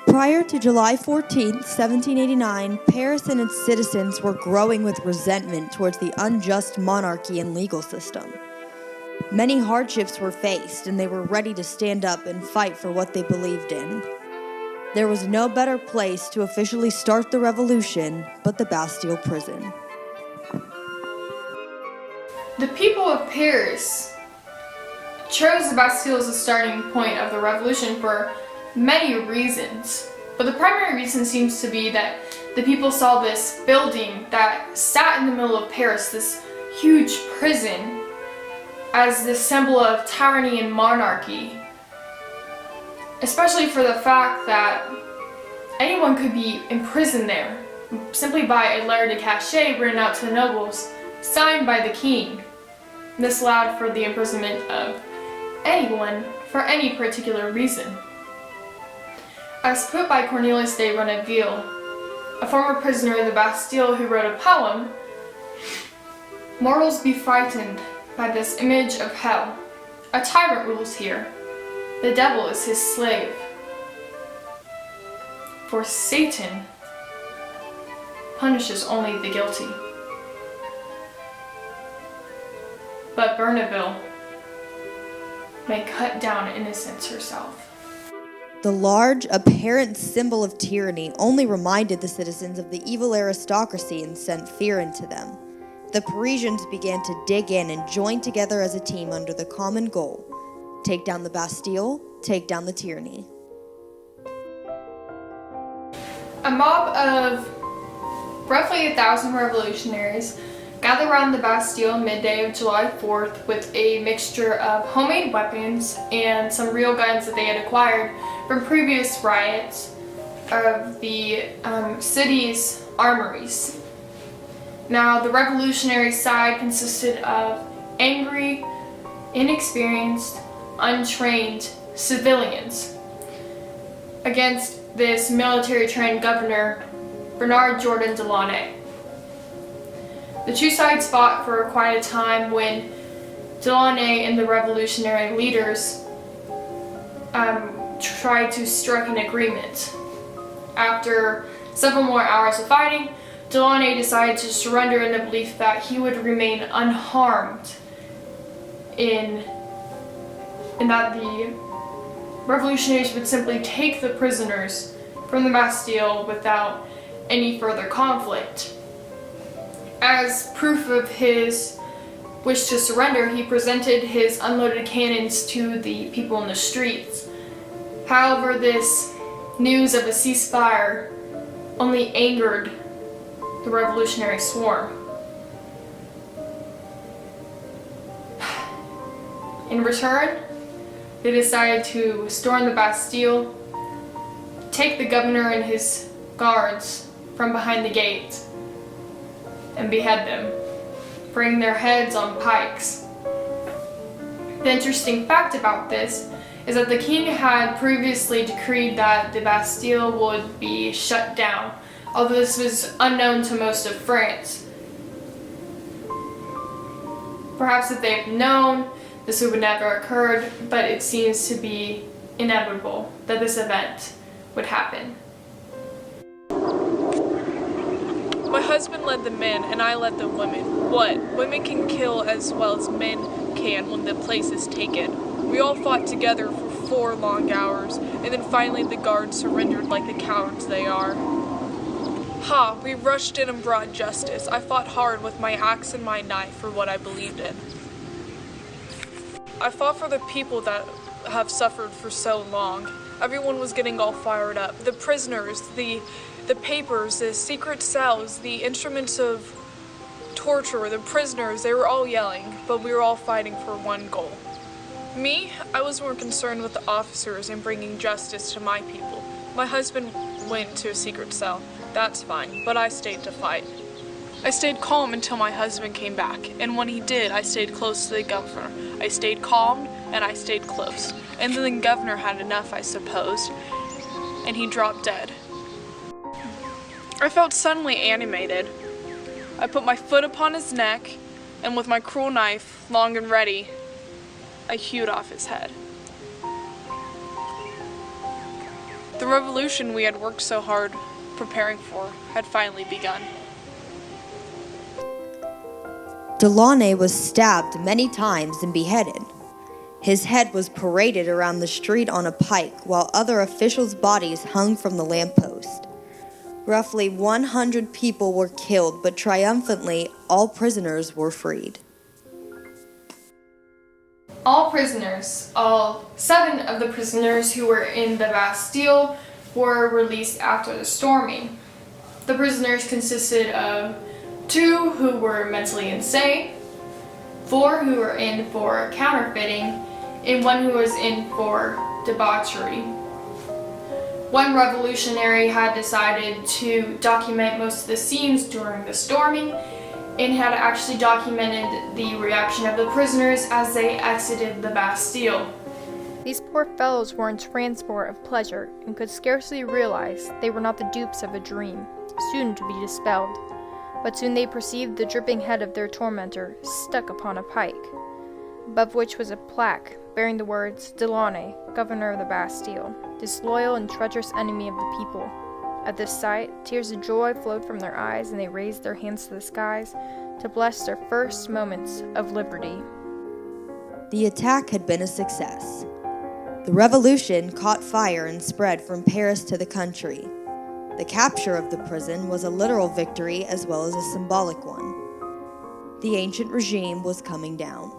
Prior to July 14, 1789, Paris and its citizens were growing with resentment towards the unjust monarchy and legal system. Many hardships were faced, and they were ready to stand up and fight for what they believed in. There was no better place to officially start the revolution but the Bastille prison. The people of Paris chose the Bastille as the starting point of the revolution for many reasons, but the primary reason seems to be that the people saw this building that sat in the middle of Paris, this huge prison, as the symbol of tyranny and monarchy, especially for the fact that anyone could be imprisoned there simply by a lettre de cachet written out to the nobles, signed by the king. This allowed for the imprisonment of anyone for any particular reason. As put by Cornelius de Ronneville, a former prisoner in the Bastille who wrote a poem, "Mortals be frightened by this image of hell. A tyrant rules here. The devil is his slave. For Satan punishes only the guilty." But Berneville may cut down innocence herself. The large, apparent symbol of tyranny only reminded the citizens of the evil aristocracy and sent fear into them. The Parisians began to dig in and join together as a team under the common goal: take down the Bastille, take down the tyranny. A mob of roughly 1,000 revolutionaries gathered around the Bastille midday of July 4th with a mixture of homemade weapons and some real guns that they had acquired from previous riots of the city's armories. Now, the revolutionary side consisted of angry, inexperienced, untrained civilians against this military-trained governor, Bernard Jourdan de Launay. The two sides fought for quite a time when Delaunay and the revolutionary leaders tried to strike an agreement. After several more hours of fighting, Delaunay decided to surrender in the belief that he would remain unharmed in that the revolutionaries would simply take the prisoners from the Bastille without any further conflict. As proof of his wish to surrender, he presented his unloaded cannons to the people in the streets. However, this news of a ceasefire only angered the revolutionary swarm. In return, they decided to storm the Bastille, take the governor and his guards from behind the gate, and behead them, bringing their heads on pikes. The interesting fact about this is that the king had previously decreed that the Bastille would be shut down, although this was unknown to most of France. Perhaps if they've known, this would never occurred, but it seems to be inevitable that this event would happen. My husband led the men and I led the women. What? Women can kill as well as men can when the place is taken. We all fought together for 4 long hours, and then finally the guards surrendered like the cowards they are. Ha! We rushed in and brought justice. I fought hard with my axe and my knife for what I believed in. I fought for the people that have suffered for so long. Everyone was getting all fired up. The prisoners, the papers, the secret cells, the instruments of torture, the prisoners, they were all yelling, but we were all fighting for one goal. Me, I was more concerned with the officers and bringing justice to my people. My husband went to a secret cell. That's fine, but I stayed to fight. I stayed calm until my husband came back, and when he did, I stayed close to the governor. I stayed calm, and I stayed close. And then the governor had enough, I suppose, and he dropped dead. I felt suddenly animated. I put my foot upon his neck, and with my cruel knife, long and ready, I hewed off his head. The revolution we had worked so hard preparing for had finally begun. Delaunay was stabbed many times and beheaded. His head was paraded around the street on a pike, while other officials' bodies hung from the lamppost. Roughly 100 people were killed, but triumphantly, all prisoners were freed. All 7 of the prisoners who were in the Bastille were released after the storming. The prisoners consisted of 2 who were mentally insane, 4 who were in for counterfeiting, and 1 who was in for debauchery. One revolutionary had decided to document most of the scenes during the storming and had actually documented the reaction of the prisoners as they exited the Bastille. These poor fellows were in transport of pleasure and could scarcely realize they were not the dupes of a dream, soon to be dispelled. But soon they perceived the dripping head of their tormentor stuck upon a pike, above which was a plaque bearing the words, Delaunay, Governor of the Bastille, disloyal and treacherous enemy of the people. At this sight, tears of joy flowed from their eyes, and they raised their hands to the skies to bless their first moments of liberty. The attack had been a success. The revolution caught fire and spread from Paris to the country. The capture of the prison was a literal victory as well as a symbolic one. The ancient regime was coming down.